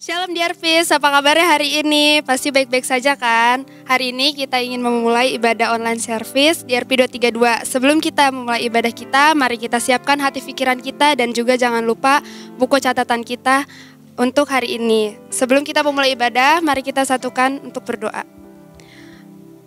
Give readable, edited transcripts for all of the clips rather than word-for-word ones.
Shalom DRPs, apa kabarnya hari ini? Pasti baik-baik saja kan? Hari ini kita ingin memulai ibadah online service DRP 232. Sebelum kita memulai ibadah kita, mari kita siapkan hati pikiran kita dan juga jangan lupa buku catatan kita untuk hari ini. Sebelum kita memulai ibadah, mari kita satukan untuk berdoa.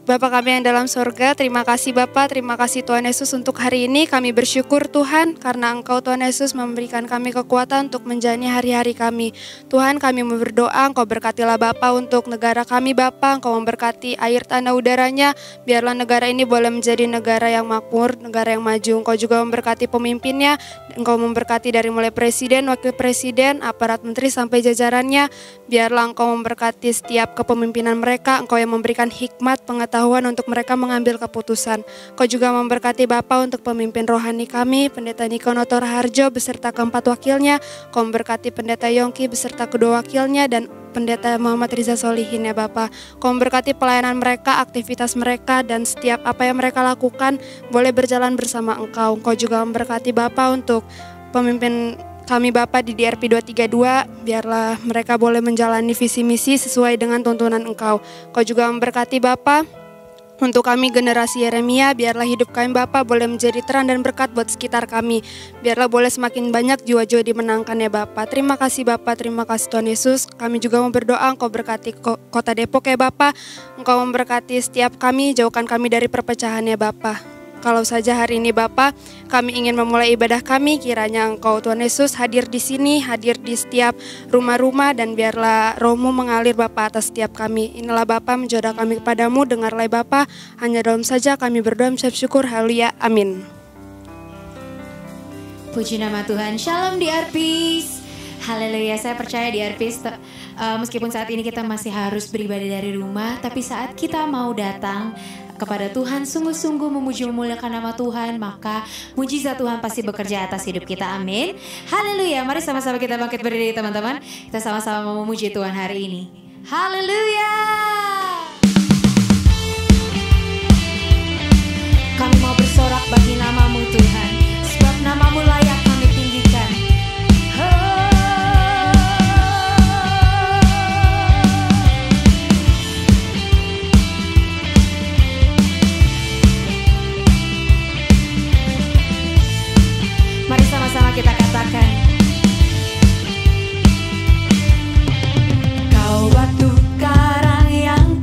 Bapa kami yang dalam surga, terima kasih Bapa, terima kasih Tuhan Yesus untuk hari ini. Kami bersyukur Tuhan karena Engkau Tuhan Yesus memberikan kami kekuatan untuk menjalani hari-hari kami. Tuhan, kami berdoa Engkau berkatilah Bapa untuk negara kami Bapa, Engkau memberkati air tanah udaranya, biarlah negara ini boleh menjadi negara yang makmur, negara yang maju. Engkau juga memberkati pemimpinnya, Engkau memberkati dari mulai presiden, wakil presiden, aparat menteri sampai jajarannya. Biarlah Engkau memberkati setiap kepemimpinan mereka, Engkau yang memberikan hikmat, pengetahuan untuk mereka mengambil keputusan. Kau juga memberkati Bapa untuk pemimpin rohani kami, Pendeta Niko Notor Harjo beserta keempat wakilnya. Kau memberkati Pendeta Yongki beserta kedua wakilnya dan Pendeta Muhammad Riza Solihin ya Bapa. Kau memberkati pelayanan mereka, aktivitas mereka dan setiap apa yang mereka lakukan boleh berjalan bersama Engkau. Kau juga memberkati Bapa untuk pemimpin kami Bapa di DRP 232, biarlah mereka boleh menjalani visi misi sesuai dengan tuntunan Engkau. Kau juga memberkati Bapa untuk kami generasi Yeremia, biarlah hidup kami Bapa boleh menjadi terang dan berkat buat sekitar kami. Biarlah boleh semakin banyak jiwa-jiwa dimenangkan ya Bapa. Terima kasih Bapa, terima kasih Tuhan Yesus. Kami juga mau berdoa Engkau berkati kota Depok ya Bapa. Engkau memberkati setiap kami, jauhkan kami dari perpecahan ya Bapa. Kalau saja hari ini Bapa, kami ingin memulai ibadah kami, kiranya Engkau Tuhan Yesus hadir di sini, hadir di setiap rumah-rumah dan biarlah Roh-Mu mengalir Bapa atas setiap kami. Inilah Bapa menjodoh kami kepadamu, dengarlah Bapa, hanya dalam saja kami berdoa mengucap syukur, haleluya, amin. Puji nama Tuhan, Shalom DRPs. Haleluya, saya percaya DRPs meskipun saat ini kita masih harus beribadah dari rumah, tapi saat kita mau datang kepada Tuhan, sungguh-sungguh memuji memuliakan nama Tuhan, maka mujizat Tuhan pasti bekerja atas hidup kita, amin. Haleluya, mari sama-sama kita bangkit berdiri teman-teman. Kita sama-sama memuji Tuhan hari ini. Haleluya. Kami mau bersorak bagi nama-Mu Tuhan, sebab nama-Mu layak kami tinggikan. Mari sama-sama kita katakan. Kau batu karang yang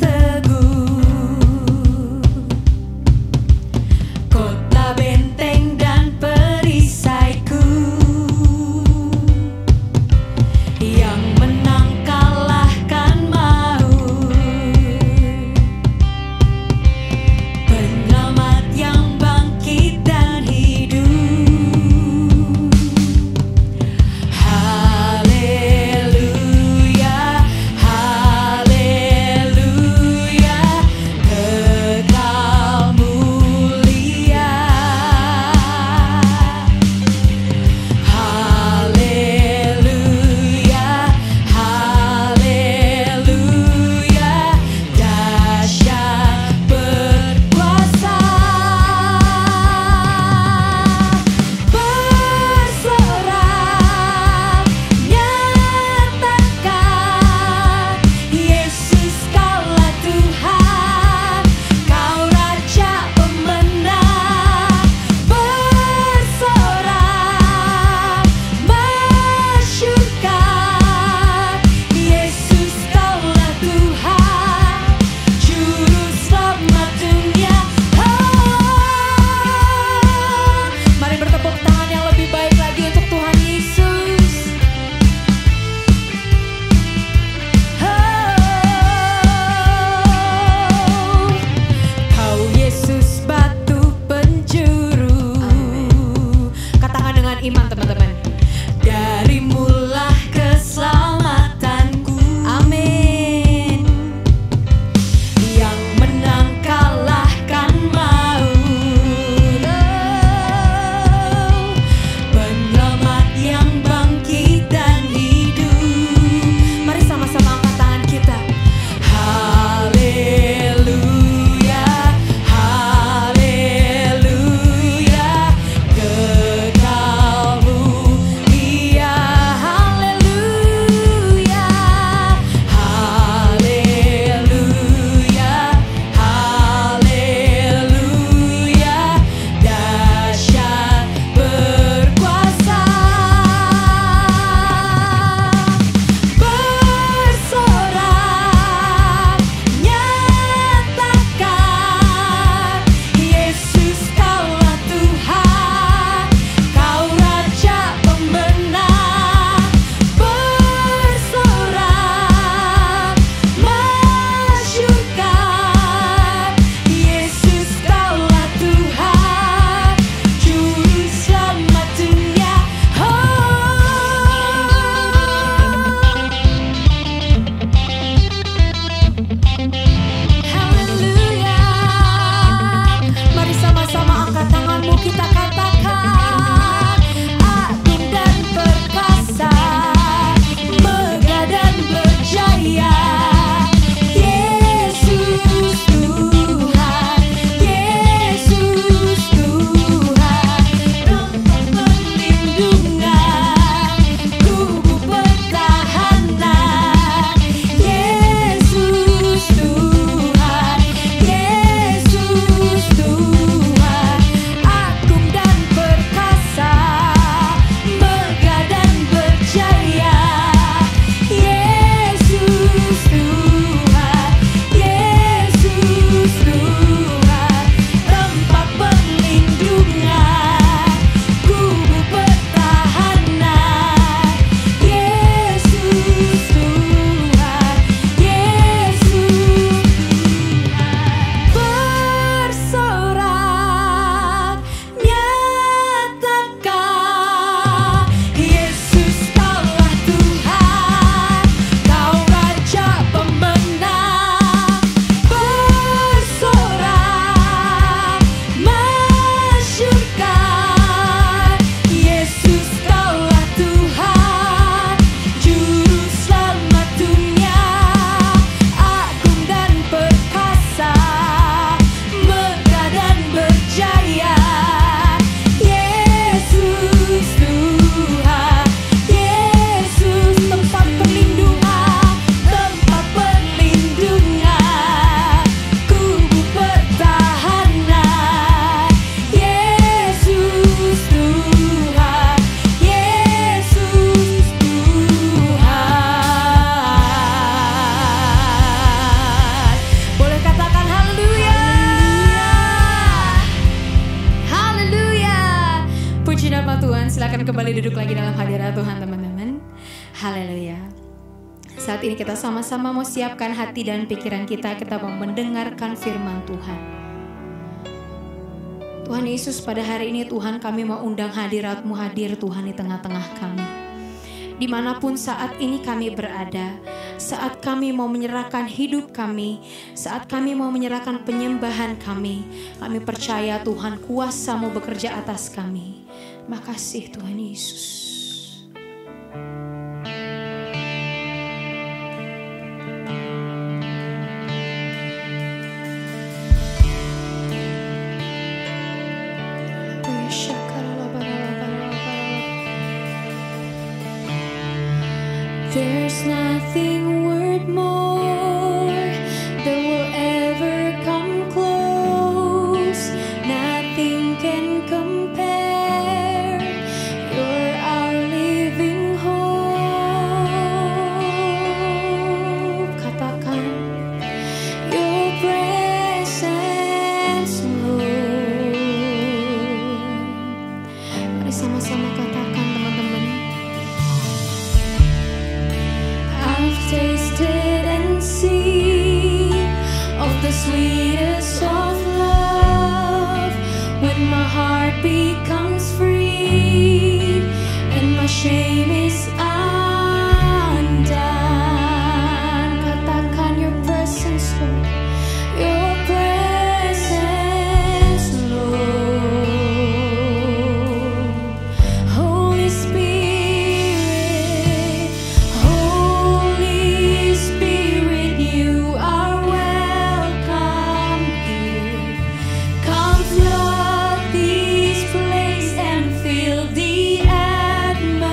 kembali duduk lagi dalam hadirat Tuhan teman-teman. Haleluya. Saat ini kita sama-sama mau siapkan hati dan pikiran kita mau mendengarkan firman Tuhan. Tuhan Yesus, pada hari ini Tuhan, kami mau undang hadirat-Mu hadir Tuhan di tengah-tengah kami. Dimanapun saat ini kami berada, saat kami mau menyerahkan hidup kami, saat kami mau menyerahkan penyembahan kami percaya Tuhan kuasa-Mu bekerja atas kami. Makasih Tuhan Yesus. There's nothing worth more that will ever come close. Nothing can compare. You're our living hope. Katakan, your presence, Lord. Mari sama-sama katakan teman-teman. I've tasted and seen of the sweetest of love, when my heart becomes free and my shame is undone. Katakan your presence, Lord. Your presence, Lord. Holy Spirit, Holy Spirit, you are welcome here. Come flood this place and fill the atmosphere.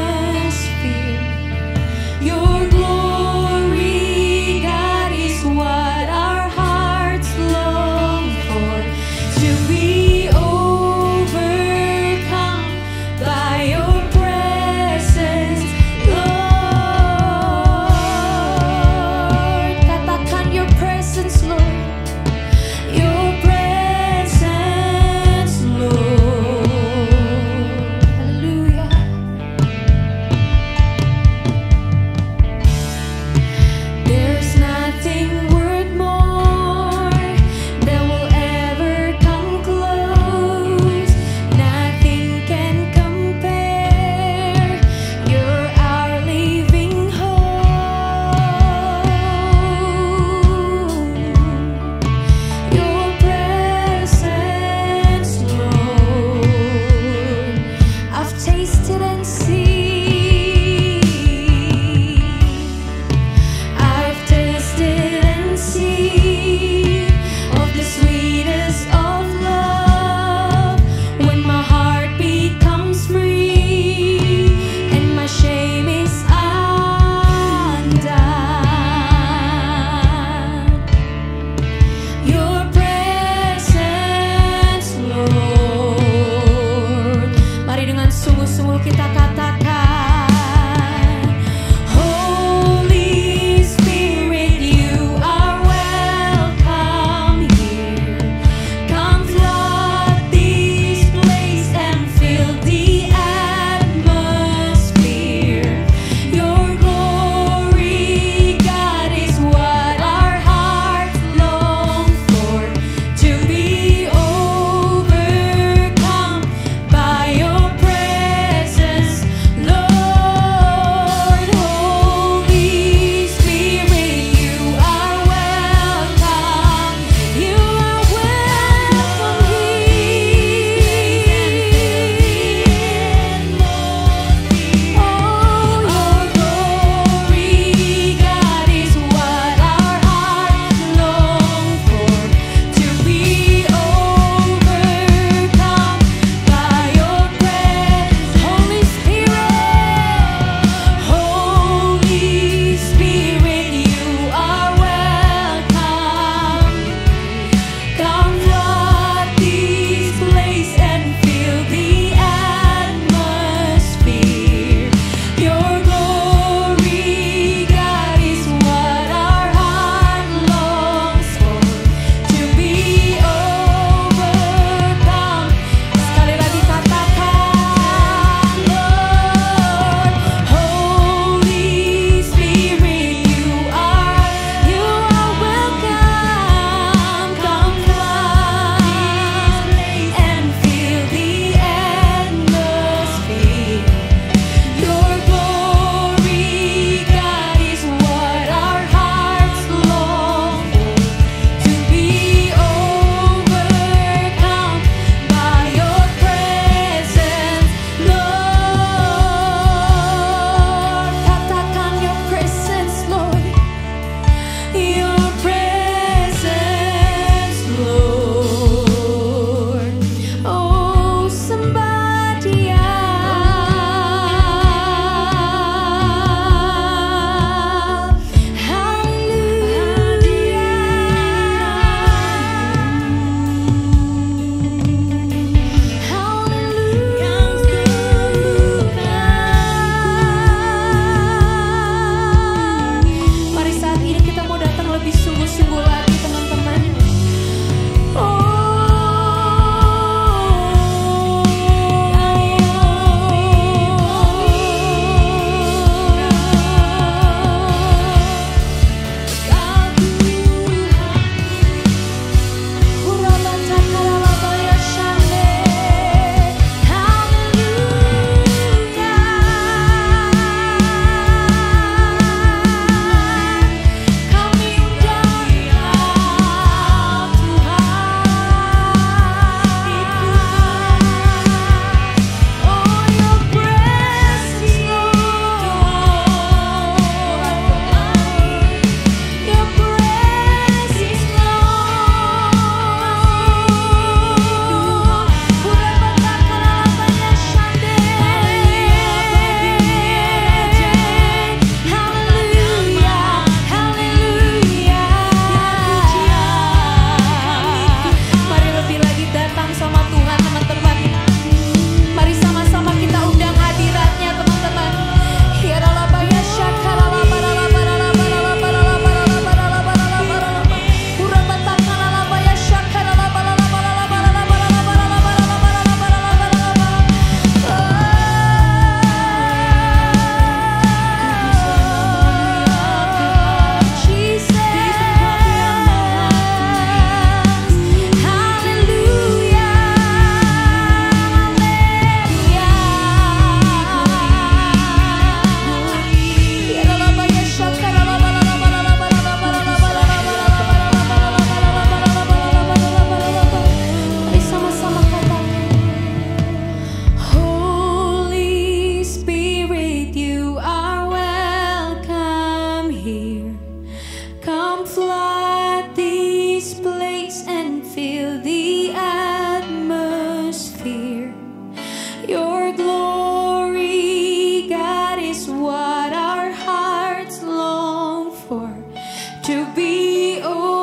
to be overcome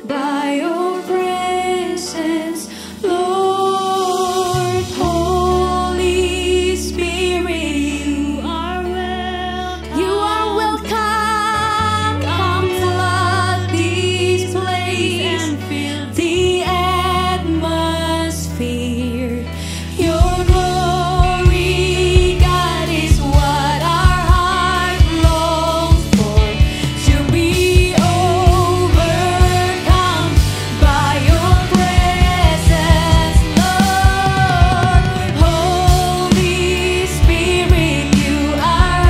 by your presence, Lord. Holy Spirit, you are welcome. You are welcome. Come flood this place and fill the atmosphere. Your glory, God, is what our heart longs for. To be overcome by your presence, Lord. Holy Spirit, you are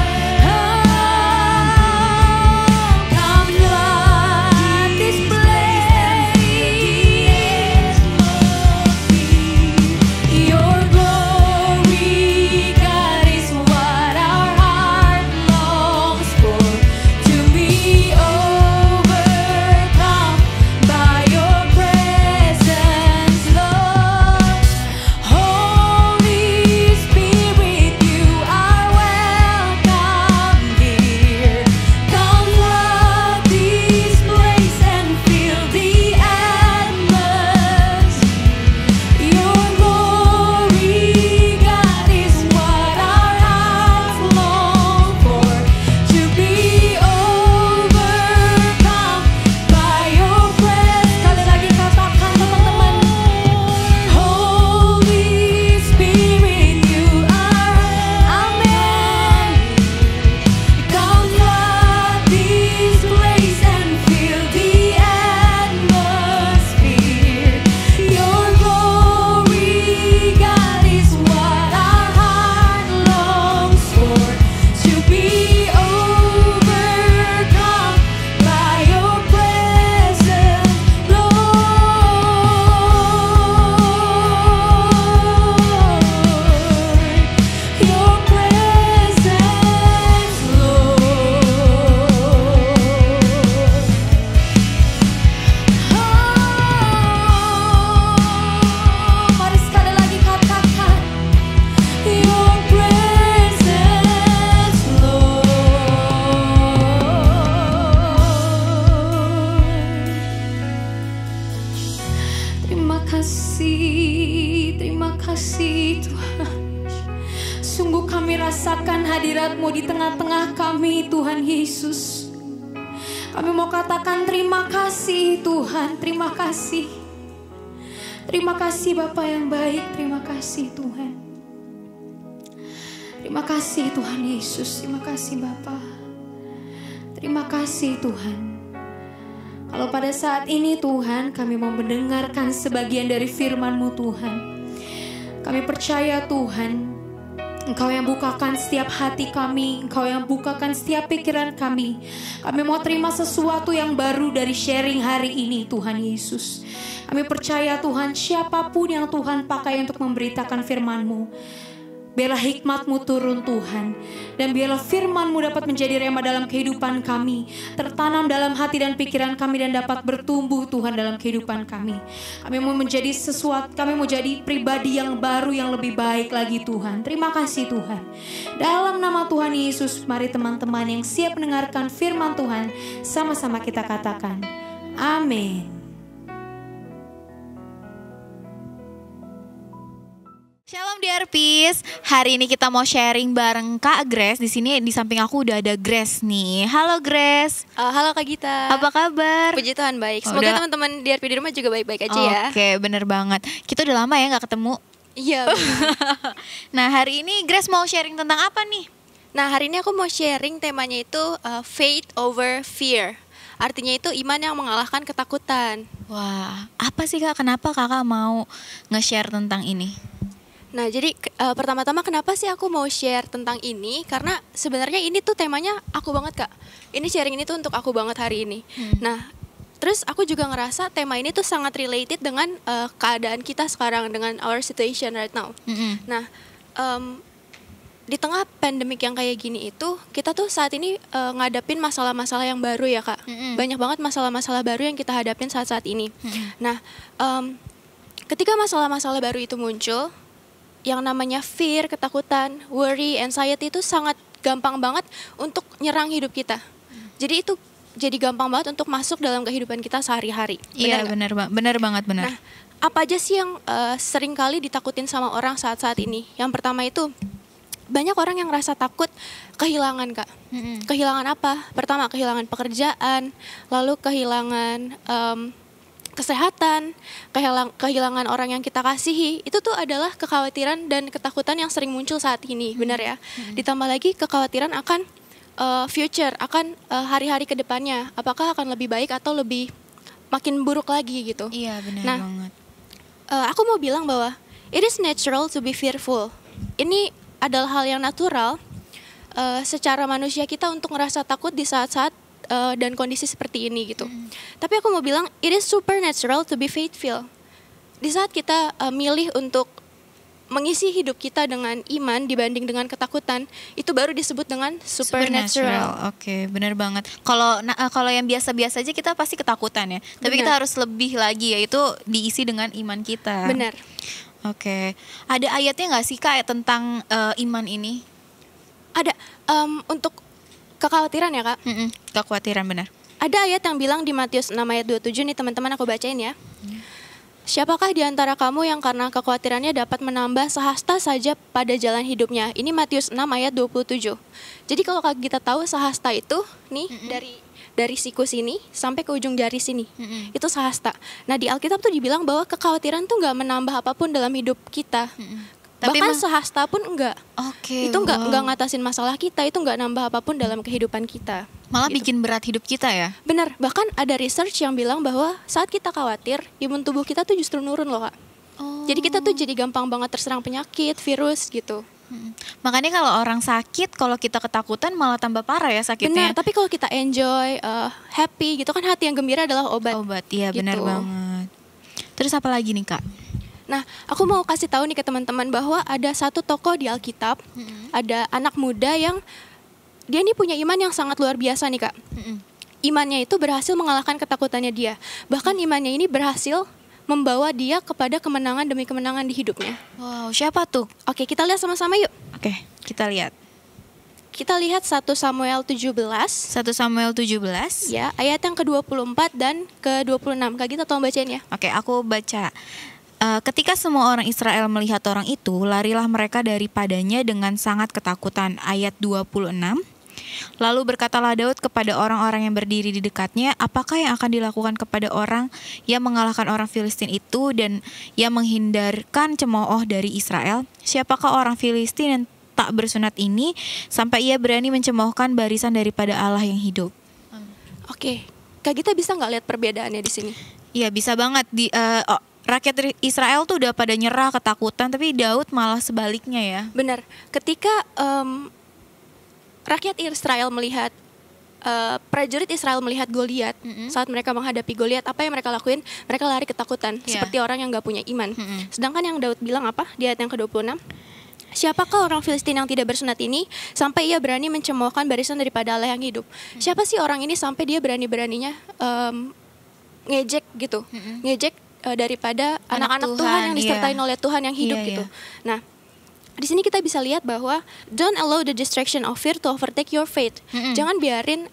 come flood this place. Your glory, God, is what our heart longs for. To be overcome by your presence, Lord. Holy Spirit, you are welcome here. Come flood this place and fill the atmosphere. Your glory, God, is what our hearts long for. To be overcome by your presence. Sekali lagi katakan teman-teman. Holy Spirit, you are, amen. Come flood this place and fill the atmosphere. Your glory, God, is what our heart longs for. To be overcome by your presence, Lord. Your presence, Lord. Mari sekali lagi katakan, your presence, Lord. Terima kasih Tuhan. Sungguh kami rasakan hadirat-Mu di tengah-tengah kami, Tuhan Yesus. Kami mau katakan terima kasih Tuhan, terima kasih. Terima kasih Bapa yang baik, terima kasih Tuhan. Terima kasih Tuhan Yesus, terima kasih Bapa. Terima kasih Tuhan. Kalau pada saat ini Tuhan, kami mau mendengarkan sebagian dari firman-Mu Tuhan. Kami percaya Tuhan, Engkau yang bukakan setiap hati kami, Engkau yang bukakan setiap pikiran kami. Kami mau terima sesuatu yang baru dari sharing hari ini Tuhan Yesus. Kami percaya Tuhan, siapapun yang Tuhan pakai untuk memberitakan firman-Mu, biarlah hikmat-Mu turun Tuhan. Dan biarlah firman-Mu dapat menjadi rema dalam kehidupan kami, tertanam dalam hati dan pikiran kami, dan dapat bertumbuh Tuhan dalam kehidupan kami. Kami mau menjadi sesuatu, kami mau jadi pribadi yang baru, yang lebih baik lagi Tuhan. Terima kasih Tuhan. Dalam nama Tuhan Yesus, mari teman-teman yang siap mendengarkan firman Tuhan, sama-sama kita katakan, amin. Shalom DRPs, hari ini kita mau sharing bareng Kak Grace. Di sini di samping aku udah ada Grace nih. Halo Grace. Halo Kak Gita. Apa kabar? Puji Tuhan baik. Semoga teman-teman DRP di rumah juga baik-baik aja ya. Oke, bener banget. Kita udah lama ya nggak ketemu. Iya. Nah hari ini Grace mau sharing tentang apa nih? Nah hari ini aku mau sharing temanya itu faith over fear. Artinya itu iman yang mengalahkan ketakutan. Wah, apa sih Kak? Kenapa Kakak mau nge-share tentang ini? Nah jadi pertama-tama kenapa sih aku mau share tentang ini? Karena sebenarnya ini tuh temanya aku banget Kak. Ini sharing ini tuh untuk aku banget hari ini. Nah terus aku juga ngerasa tema ini tuh sangat related dengan keadaan kita sekarang, dengan our situation right now. Nah di tengah pandemik yang kayak gini itu, kita tuh saat ini ngadapin masalah-masalah yang baru ya Kak. Banyak banget masalah-masalah baru yang kita hadapin saat-saat ini. Nah ketika masalah-masalah baru itu muncul, yang namanya fear, ketakutan, worry, anxiety itu sangat gampang banget untuk nyerang hidup kita. Jadi itu jadi gampang banget untuk masuk dalam kehidupan kita sehari-hari. Iya, Benar nggak? benar banget, benar. Nah, apa aja sih yang sering kali ditakutin sama orang saat-saat ini? Yang pertama itu, banyak orang yang rasa takut kehilangan, Kak. Kehilangan apa? Pertama, kehilangan pekerjaan, lalu kehilangan kesehatan, kehilangan orang yang kita kasihi. Itu tuh adalah kekhawatiran dan ketakutan yang sering muncul saat ini, benar ya? Ditambah lagi kekhawatiran akan future, akan hari-hari ke depannya. Apakah akan lebih baik atau lebih makin buruk lagi gitu. Iya, benar Nah, banget. Aku mau bilang bahwa it is natural to be fearful. Ini adalah hal yang natural secara manusia kita untuk ngerasa takut di saat-saat dan kondisi seperti ini gitu. Tapi aku mau bilang it is supernatural to be faithful. Di saat kita milih untuk mengisi hidup kita dengan iman dibanding dengan ketakutan, itu baru disebut dengan supernatural. Oke, benar banget. Kalau yang biasa-biasa aja kita pasti ketakutan ya. Tapi Benar. kita harus lebih lagi, yaitu diisi dengan iman kita. Benar. Oke. Ada ayatnya nggak sih Kak tentang iman ini? Ada untuk kekhawatiran ya, Kak. Kekhawatiran, benar. Ada ayat yang bilang di Matius 6 ayat 27 nih teman-teman, aku bacain ya. Siapakah di antara kamu yang karena kekhawatirannya dapat menambah sehasta saja pada jalan hidupnya? Ini Matius 6 ayat 27. Jadi kalau kita tahu sehasta itu nih dari siku sini sampai ke ujung jari sini. Itu sehasta. Nah, di Alkitab tuh dibilang bahwa kekhawatiran tuh nggak menambah apapun dalam hidup kita. Tapi Bahkan sehasta pun enggak. Oke. Itu nggak ngatasin masalah kita, itu nggak nambah apapun dalam kehidupan kita. Malah Gitu. bikin berat hidup kita ya. Benar, bahkan ada research yang bilang bahwa saat kita khawatir, imun tubuh kita tuh justru nurun loh, Kak. Jadi kita tuh jadi gampang banget terserang penyakit, virus gitu. Makanya kalau orang sakit, kalau kita ketakutan malah tambah parah ya sakitnya. Benar, tapi kalau kita enjoy, happy gitu kan, hati yang gembira adalah obat. Obat, iya Gitu. benar banget. Terus apa lagi nih Kak? Nah, aku mau kasih tahu nih ke teman-teman bahwa ada satu tokoh di Alkitab, ada anak muda yang dia nih punya iman yang sangat luar biasa nih, Kak. Imannya itu berhasil mengalahkan ketakutannya dia. Bahkan imannya ini berhasil membawa dia kepada kemenangan demi kemenangan di hidupnya. Wow, siapa tuh? Oke, kita lihat sama-sama yuk. Oke, kita lihat. Kita lihat 1 Samuel 17, 1 Samuel 17. ya, ayat yang ke-24 dan ke-26. Kak Gita tolong bacain ya. Oke, aku baca. Ketika semua orang Israel melihat orang itu, larilah mereka daripadanya dengan sangat ketakutan. Ayat 26. Lalu berkatalah Daud kepada orang-orang yang berdiri di dekatnya, apakah yang akan dilakukan kepada orang yang mengalahkan orang Filistin itu dan yang menghindarkan cemooh dari Israel? Siapakah orang Filistin yang tak bersunat ini sampai ia berani mencemoohkan barisan daripada Allah yang hidup? Oke, Kak Gita bisa nggak lihat perbedaannya di sini? Iya, bisa banget. Rakyat Israel tuh udah pada nyerah, ketakutan, tapi Daud malah sebaliknya ya. Benar, ketika rakyat Israel melihat prajurit Israel melihat Goliat, saat mereka menghadapi Goliat, apa yang mereka lakuin? Mereka lari ketakutan, seperti orang yang nggak punya iman. Sedangkan yang Daud bilang apa di ayat yang ke-26? Siapakah orang Filistin yang tidak bersunat ini sampai ia berani mencemoohkan barisan daripada Allah yang hidup? Siapa sih orang ini sampai dia berani-beraninya ngejek gitu, ngejek daripada anak-anak Tuhan yang disertai oleh Tuhan yang hidup gitu. Nah, di sini kita bisa lihat bahwa don't allow the distraction of fear to overtake your faith. Jangan biarin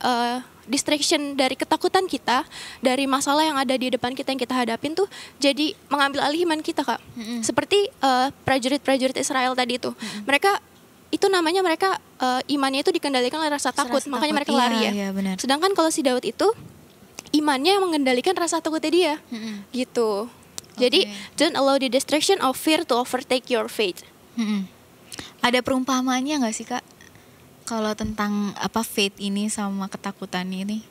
distraction dari ketakutan kita, dari masalah yang ada di depan kita yang kita hadapin tuh jadi mengambil alih iman kita, Kak. Seperti prajurit-prajurit Israel tadi itu. Mereka itu namanya mereka imannya itu dikendalikan oleh rasa takut, makanya mereka lari ya. Iya, benar. Sedangkan kalau si Daud itu imannya yang mengendalikan rasa takutnya dia. Gitu. Jadi don't allow the distraction of fear to overtake your faith. Ada perumpamaannya nggak sih Kak? Kalau tentang faith ini sama ketakutan ini?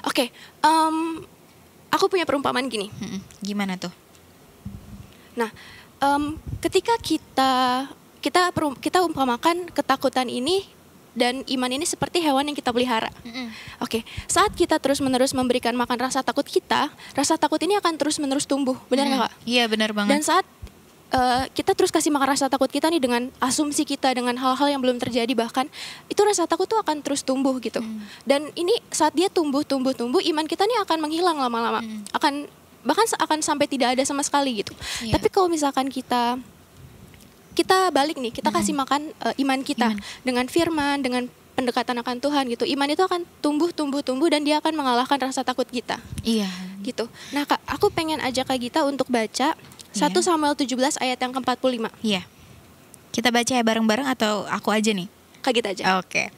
Oke, aku punya perumpamaan gini. Gimana tuh? Nah, ketika kita umpamakan ketakutan ini dan iman ini seperti hewan yang kita pelihara. Oke, saat kita terus-menerus memberikan makan rasa takut kita, rasa takut ini akan terus-menerus tumbuh, benar nggak, Kak? Iya, benar banget. Dan saat kita terus kasih makan rasa takut kita nih dengan asumsi kita, dengan hal-hal yang belum terjadi bahkan, itu rasa takut tuh akan terus tumbuh gitu. Dan ini saat dia tumbuh, iman kita nih akan menghilang lama-lama, bahkan akan sampai tidak ada sama sekali gitu. Tapi kalau misalkan kita balik nih, kita kasih makan iman kita dengan firman, dengan pendekatan akan Tuhan gitu. Iman itu akan tumbuh dan dia akan mengalahkan rasa takut kita. Iya. Gitu. Nah Kak, aku pengen ajak Kak Gita untuk baca 1 Samuel 17 ayat yang ke-45. Iya. Kita baca ya bareng-bareng atau aku aja nih? Kak Gita aja. Oke.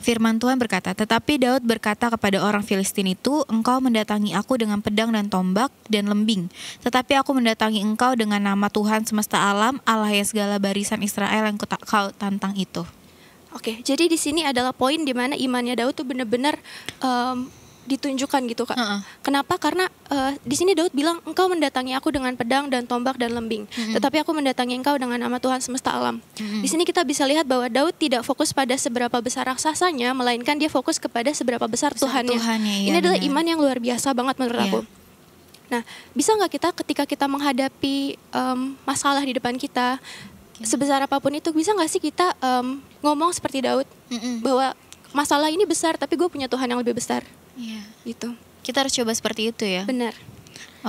Firman Tuhan berkata, tetapi Daud berkata kepada orang Filistin itu, engkau mendatangi aku dengan pedang dan tombak dan lembing. Tetapi aku mendatangi engkau dengan nama Tuhan semesta alam, Allah yang segala barisan Israel yang kau tantang itu. Oke, jadi di sini adalah poin di mana imannya Daud tuh benar-benar ditunjukkan gitu Kak. Kenapa? Karena di sini Daud bilang engkau mendatangi aku dengan pedang dan tombak dan lembing. Tetapi aku mendatangi engkau dengan nama Tuhan semesta alam. Di sini kita bisa lihat bahwa Daud tidak fokus pada seberapa besar raksasanya, melainkan dia fokus kepada seberapa besar Tuhannya. Ini adalah iman yang luar biasa banget menurut aku. Nah, bisa nggak kita ketika kita menghadapi masalah di depan kita, sebesar apapun itu, bisa nggak sih kita ngomong seperti Daud bahwa masalah ini besar, tapi gue punya Tuhan yang lebih besar. Iya. Gitu. Kita harus coba seperti itu ya. Benar.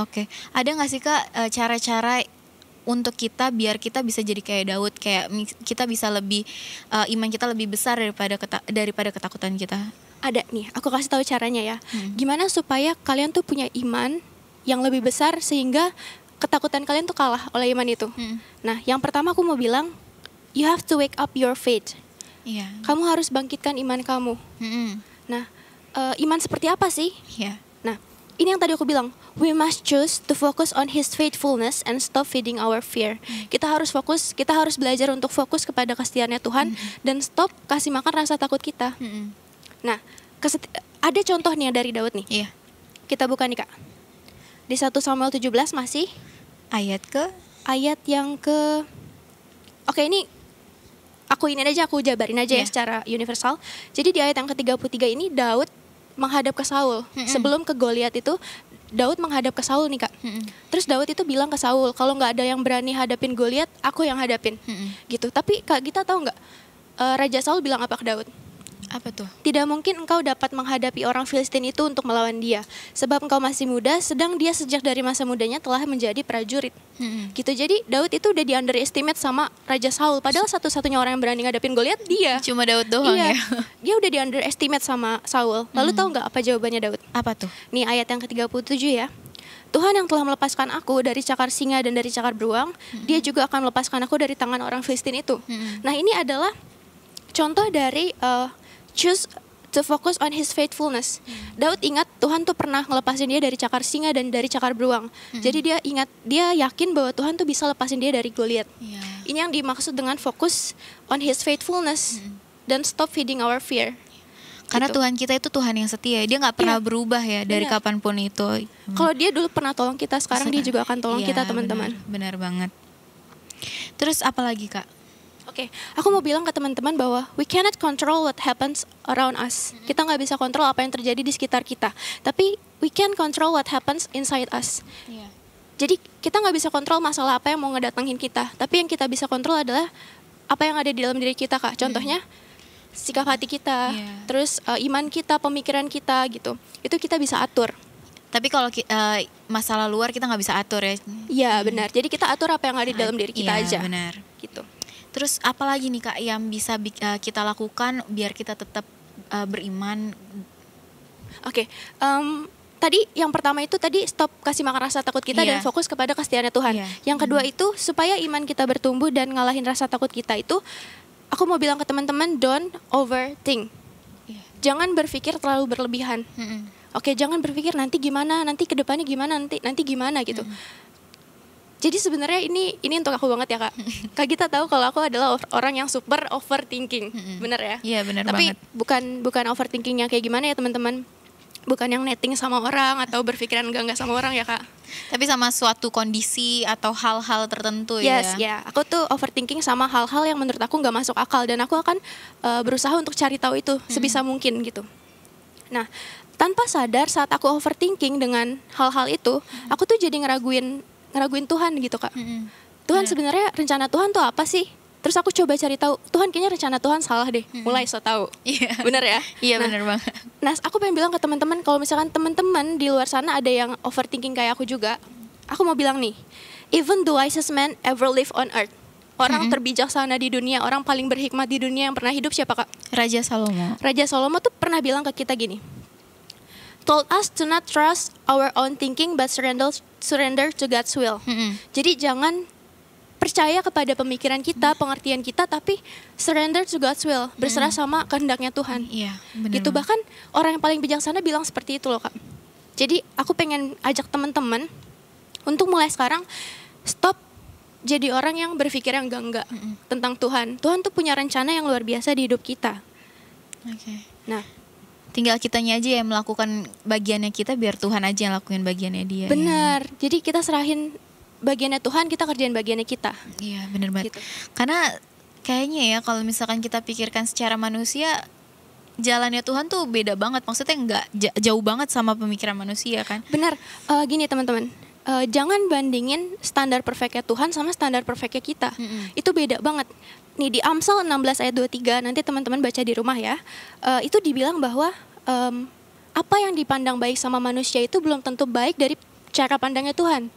Oke. Ada nggak sih Kak cara-cara untuk kita biar kita bisa jadi kayak Daud, kayak kita bisa lebih iman kita lebih besar daripada ketakutan kita? Ada nih, aku kasih tahu caranya ya. Gimana supaya kalian tuh punya iman yang lebih besar sehingga ketakutan kalian tuh kalah oleh iman itu. Nah, yang pertama aku mau bilang, you have to wake up your faith. Iya. Kamu harus bangkitkan iman kamu. Nah, iman seperti apa sih? Iya. Nah, ini yang tadi aku bilang, we must choose to focus on His faithfulness and stop feeding our fear. Kita harus fokus, kita harus belajar untuk fokus kepada kesetiaannya Tuhan dan stop kasih makan rasa takut kita. Nah, ada contoh nih dari Daud nih. Iya. Kita buka nih Kak. Di 1 Samuel 17 masih ayat yang ke ini aku jabarin aja ya secara universal. Jadi di ayat yang ke-33 ini Daud menghadap ke Saul. Sebelum ke Goliat itu Daud menghadap ke Saul nih Kak. Terus Daud itu bilang ke Saul, kalau nggak ada yang berani hadapin Goliat, aku yang hadapin. Gitu. Tapi Kak Gita tahu nggak Raja Saul bilang apa ke Daud? Apa tuh? Tidak mungkin engkau dapat menghadapi orang Filistin itu untuk melawan dia, sebab engkau masih muda, sedang dia sejak dari masa mudanya telah menjadi prajurit. Gitu. Jadi Daud itu udah di underestimate sama Raja Saul, padahal satu-satunya orang yang berani ngadepin Goliat dia. Cuma Daud doang ya. Dia udah di underestimate sama Saul. Lalu tahu nggak apa jawabannya Daud? Apa tuh? Nih ayat yang ke-37 ya. Tuhan yang telah melepaskan aku dari cakar singa dan dari cakar beruang, dia juga akan melepaskan aku dari tangan orang Filistin itu. Nah, ini adalah contoh dari choose to focus on His faithfulness. Daud ingat Tuhan tuh pernah ngelepasin dia dari cakar singa dan dari cakar beruang. Jadi dia yakin bahwa Tuhan tuh bisa lepasin dia dari Goliat. Ini yang dimaksud dengan fokus on His faithfulness dan stop feeding our fear. Karena gitu. Tuhan kita itu Tuhan yang setia, dia nggak pernah berubah ya dari kapanpun itu. Kalau dia dulu pernah tolong kita, sekarang dia juga akan tolong kita teman-teman. Benar banget. Terus apa lagi Kak? Oke, aku mau bilang ke teman-teman bahwa we cannot control what happens around us. Kita nggak bisa kontrol apa yang terjadi di sekitar kita. Tapi we can control what happens inside us. Jadi kita nggak bisa kontrol masalah apa yang mau ngedatengin kita. Tapi yang kita bisa kontrol adalah apa yang ada di dalam diri kita Kak. Contohnya sikap hati kita, terus iman kita, pemikiran kita gitu. Itu kita bisa atur. Tapi kalau masalah luar kita nggak bisa atur ya. Iya benar. Jadi kita atur apa yang ada di dalam diri kita aja. Benar. Gitu. Terus apa lagi nih Kak yang bisa kita lakukan biar kita tetap beriman? Oke, tadi yang pertama itu tadi stop kasih makan rasa takut kita dan fokus kepada kesetiaannya Tuhan. Yang kedua itu supaya iman kita bertumbuh dan ngalahin rasa takut kita itu, aku mau bilang ke teman-teman, don't overthink. Jangan berpikir terlalu berlebihan. Oke, jangan berpikir nanti gimana, nanti kedepannya gimana, nanti gimana gitu. Jadi sebenarnya ini untuk aku banget ya Kak. Kak Gita tahu kalau aku adalah orang yang super overthinking, bener ya? Iya bener banget. Tapi bukan overthinkingnya kayak gimana ya teman-teman? Bukan yang netting sama orang atau berpikiran enggak sama orang ya Kak. Tapi sama suatu kondisi atau hal-hal tertentu ya. Aku tuh overthinking sama hal-hal yang menurut aku nggak masuk akal dan aku akan berusaha untuk cari tahu itu sebisa mungkin gitu. Nah, tanpa sadar saat aku overthinking dengan hal-hal itu, aku tuh jadi ngeraguin Tuhan gitu Kak. Tuhan sebenarnya rencana Tuhan tuh apa sih? Terus aku coba cari tahu, Tuhan kayaknya rencana Tuhan salah deh. Mulai so tahu. Bener ya? Iya bener banget. Nah, aku pengen bilang ke teman-teman, kalau misalkan teman-teman di luar sana ada yang overthinking kayak aku juga, aku mau bilang nih, even the wisest man ever live on earth. orang terbijaksana di dunia, orang paling berhikmat di dunia yang pernah hidup siapa Kak? Raja Salomo. Raja Salomo tuh pernah bilang ke kita gini, told us to not trust our own thinking but surrender to God's will. Jadi jangan percaya kepada pemikiran kita, pengertian kita, tapi surrender to God's will, berserah sama kehendaknya Tuhan. Iya, benar. Gitu, bahkan orang yang paling bijaksana bilang seperti itu loh Kak. Jadi aku pengen ajak teman-teman untuk mulai sekarang stop jadi orang yang berpikir yang enggak tentang Tuhan. Tuhan tuh punya rencana yang luar biasa di hidup kita. Oke. Nah, Tinggal kitanya aja yang melakukan bagiannya kita, biar Tuhan aja yang lakuin bagiannya dia. benar. Jadi kita serahin bagiannya Tuhan, kita kerjain bagiannya kita. Iya, benar banget. Gitu. Karena kayaknya ya kalau misalkan kita pikirkan secara manusia, jalannya Tuhan tuh beda banget. Maksudnya nggak jauh banget sama pemikiran manusia kan. Benar. Gini teman-teman, jangan bandingin standar perfectnya Tuhan sama standar perfectnya kita. Itu beda banget. Nih di Amsal 16 ayat 23, nanti teman-teman baca di rumah ya. Itu dibilang bahwa apa yang dipandang baik sama manusia itu belum tentu baik dari cara pandangnya Tuhan.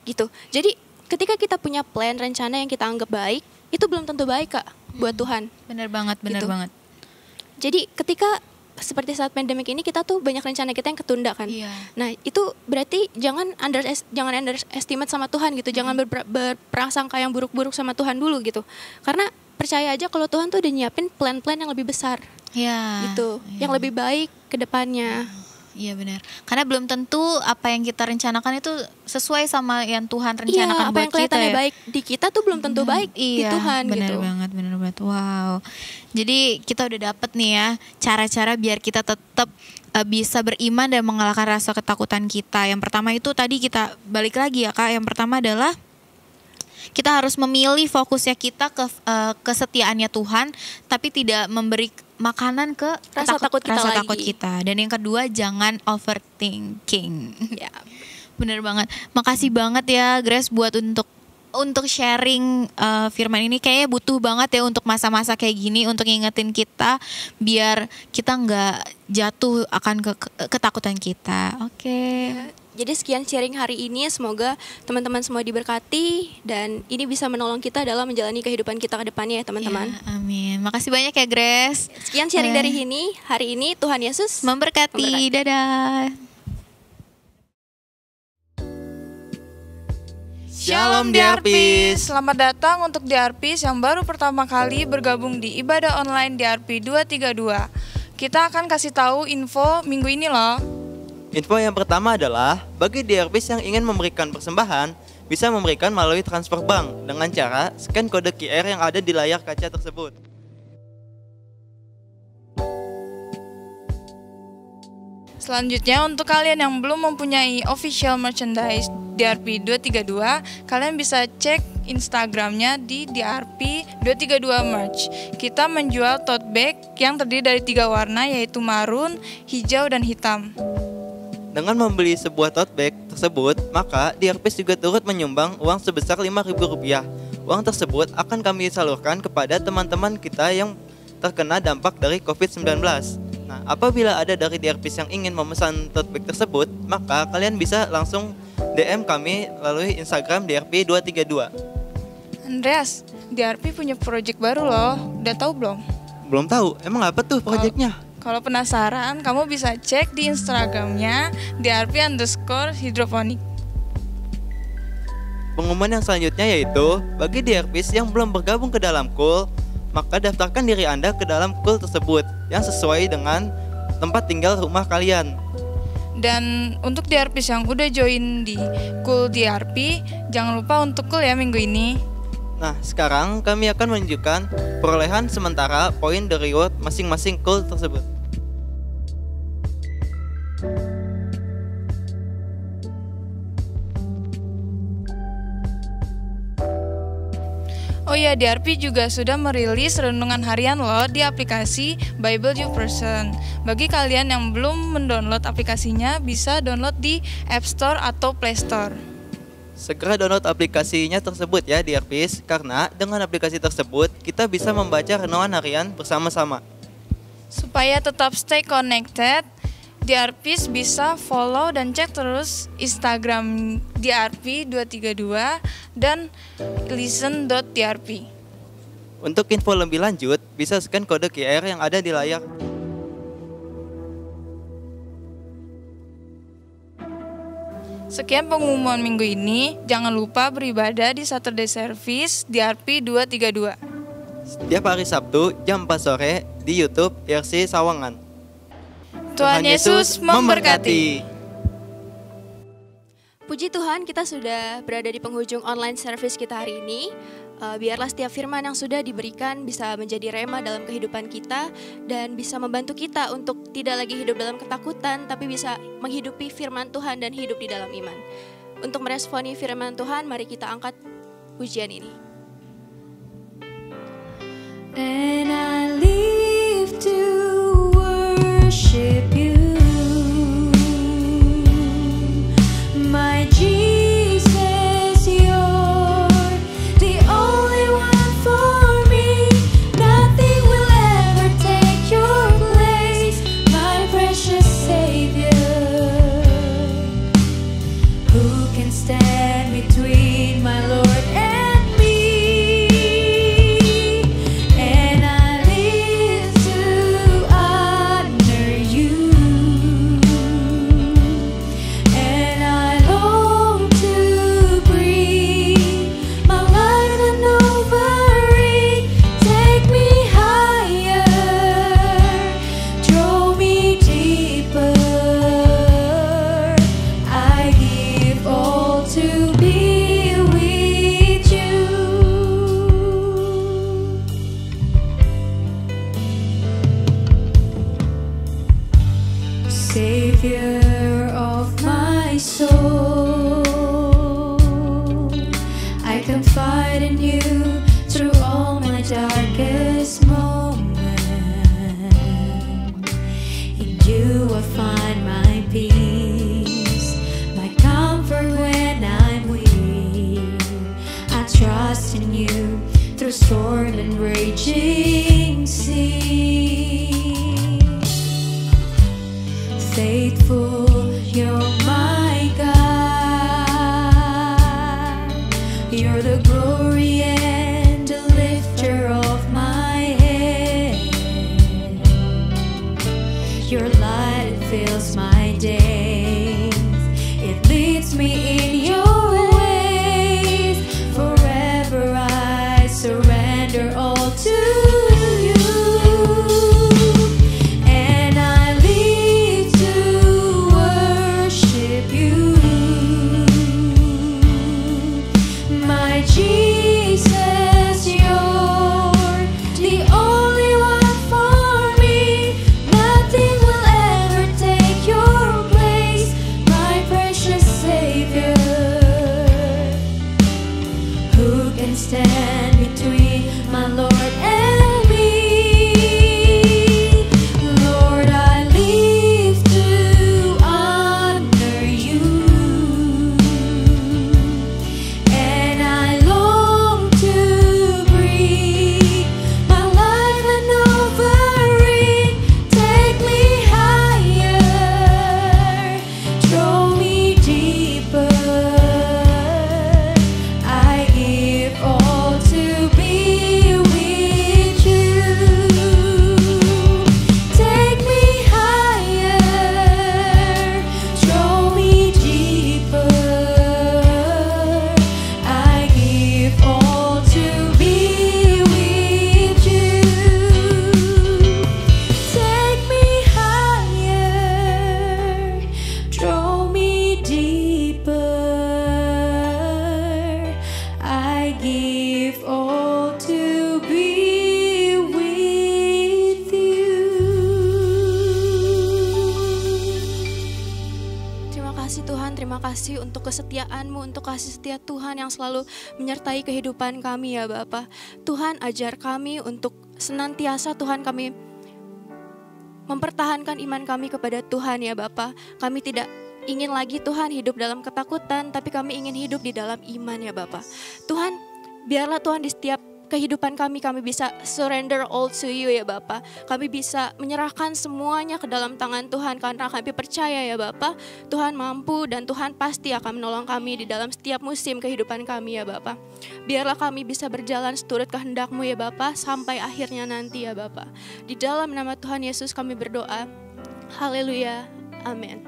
Gitu. Jadi ketika kita punya plan, rencana yang kita anggap baik, itu belum tentu baik Kak buat Tuhan. Bener banget, bener Gitu. banget. Jadi ketika seperti saat pandemik ini kita tuh banyak rencana kita yang ketunda kan. Iya. Nah itu berarti jangan underestimate sama Tuhan gitu. Jangan berprasangka yang buruk-buruk sama Tuhan dulu gitu. Karena percaya aja kalau Tuhan tuh udah nyiapin plan-plan yang lebih besar Iya. gitu. Iya. Yang lebih baik ke depannya. Iya benar. Karena belum tentu apa yang kita rencanakan itu sesuai sama yang Tuhan Iya, rencanakan apa buat yang kita kelihatannya ya. baik di kita tuh belum tentu baik di Tuhan benar gitu. banget, benar banget. Wow. Jadi kita udah dapet nih ya cara-cara biar kita tetap bisa beriman dan mengalahkan rasa ketakutan kita. Yang pertama itu tadi kita balik lagi ya Kak. Yang pertama adalah kita harus memilih fokusnya kita ke kesetiaannya Tuhan, tapi tidak memberi makanan ke Rasa takut kita rasa lagi. takut kita. Dan yang kedua, jangan overthinking. Ya. Bener banget. Makasih banget ya Grace buat untuk sharing firman ini. Kayaknya butuh banget ya untuk masa-masa kayak gini, untuk ngingetin kita biar kita nggak jatuh akan ketakutan kita. Oke. Jadi sekian sharing hari ini, semoga teman-teman semua diberkati dan ini bisa menolong kita dalam menjalani kehidupan kita ke depannya ya teman-teman. Ya, amin. Makasih banyak ya Grace. Sekian sharing dari hari ini, Tuhan Yesus Memberkati. Dadah. Shalom DRPs. Selamat datang untuk DRPs yang baru pertama kali bergabung di ibadah online DRP 232. Kita akan kasih tahu info minggu ini loh. Info yang pertama adalah, bagi DRPs yang ingin memberikan persembahan, bisa memberikan melalui transfer bank dengan cara scan kode QR yang ada di layar kaca tersebut. Selanjutnya, untuk kalian yang belum mempunyai official merchandise DRP 232, kalian bisa cek Instagramnya di DRP 232 Merch. Kita menjual tote bag yang terdiri dari 3 warna, yaitu marun, hijau, dan hitam. Dengan membeli sebuah tote bag tersebut, maka DRPs juga turut menyumbang uang sebesar Rp5.000. Uang tersebut akan kami salurkan kepada teman-teman kita yang terkena dampak dari COVID-19. Nah, apabila ada dari DRPs yang ingin memesan tote bag tersebut, maka kalian bisa langsung DM kami melalui Instagram DRP232. Andreas, DRP punya project baru loh. Udah tahu belum? Belum tahu, emang apa tuh proyeknya? Kalau penasaran, kamu bisa cek di Instagramnya DRP_hidroponik. Pengumuman yang selanjutnya yaitu, bagi DRPs yang belum bergabung ke dalam KUL, maka daftarkan diri Anda ke dalam KUL tersebut yang sesuai dengan tempat tinggal rumah kalian. Dan untuk DRPs yang udah join di KUL DRP, jangan lupa untuk KUL ya minggu ini. Nah, sekarang kami akan menunjukkan perolehan sementara poin the reward masing-masing KUL tersebut. Oh ya, DRP juga sudah merilis renungan harian loh di aplikasi Bible You Person. Bagi kalian yang belum mendownload aplikasinya, bisa download di App Store atau Play Store. Segera download aplikasinya tersebut ya DRPs, karena dengan aplikasi tersebut kita bisa membaca renungan harian bersama-sama. Supaya tetap stay connected, DRPs bisa follow dan cek terus Instagram DRP232 dan listen.drp. Untuk info lebih lanjut, bisa scan kode QR yang ada di layar. Sekian pengumuman minggu ini. Jangan lupa beribadah di Saturday Service DRP232. Setiap hari Sabtu jam 4 sore di YouTube RC Sawangan. Tuhan Yesus memberkati. Puji Tuhan, kita sudah berada di penghujung online service kita hari ini. Biarlah setiap firman yang sudah diberikan bisa menjadi rema dalam kehidupan kita dan bisa membantu kita untuk tidak lagi hidup dalam ketakutan, tapi bisa menghidupi firman Tuhan dan hidup di dalam iman. Untuk meresponi firman Tuhan, mari kita angkat pujian ini. And I live to worship you, my Jesus, you're the only one for me. Nothing will ever take your place, my precious Savior. Who can stand between my Lord and me? And I live to honor you, and I long to breathe my life and offering. Take me higher, draw me deeper. I give all to be with you. Savior of my soul, I confide in you through all my darkest moments. In you I find my peace, my comfort when I'm weak. I trust in you through storm and raging sea. Faithful, you're my God. You're the glory and the lifter of my head. Your light fills my days. It leads me in your ways. Forever I surrender all to you. And I live to worship you, my Jesus, you're the only one for me. Nothing will ever take your place, my precious Savior. Who can stand between my Lord and me? Lord, I live to honor you, and I long to breathe my life and offering. Take me higher, draw me deeper. I give all to be with you. Take me higher, draw me deeper. I give all to be with you. Take me higher, draw me deeper. I give all to be with you. Terima kasih Tuhan, terima kasih untuk kesetiaan-Mu, untuk kasih setia Tuhan yang selalu menyertai kehidupan kami ya Bapa. Tuhan, ajar kami untuk senantiasa Tuhan kami mempertahankan iman kami kepada Tuhan ya Bapa. Kami tidak ingin lagi Tuhan hidup dalam ketakutan, tapi kami ingin hidup di dalam iman ya Bapa. Tuhan, biarlah Tuhan di setiap kehidupan kami bisa surrender all to you ya Bapa. Kami bisa menyerahkan semuanya ke dalam tangan Tuhan, karena kami percaya ya Bapa, Tuhan mampu dan Tuhan pasti akan menolong kami di dalam setiap musim kehidupan kami ya Bapa. Biarlah kami bisa berjalan seturut kehendak-Mu ya Bapa sampai akhirnya nanti ya Bapa. Di dalam nama Tuhan Yesus kami berdoa. Haleluya. Amin.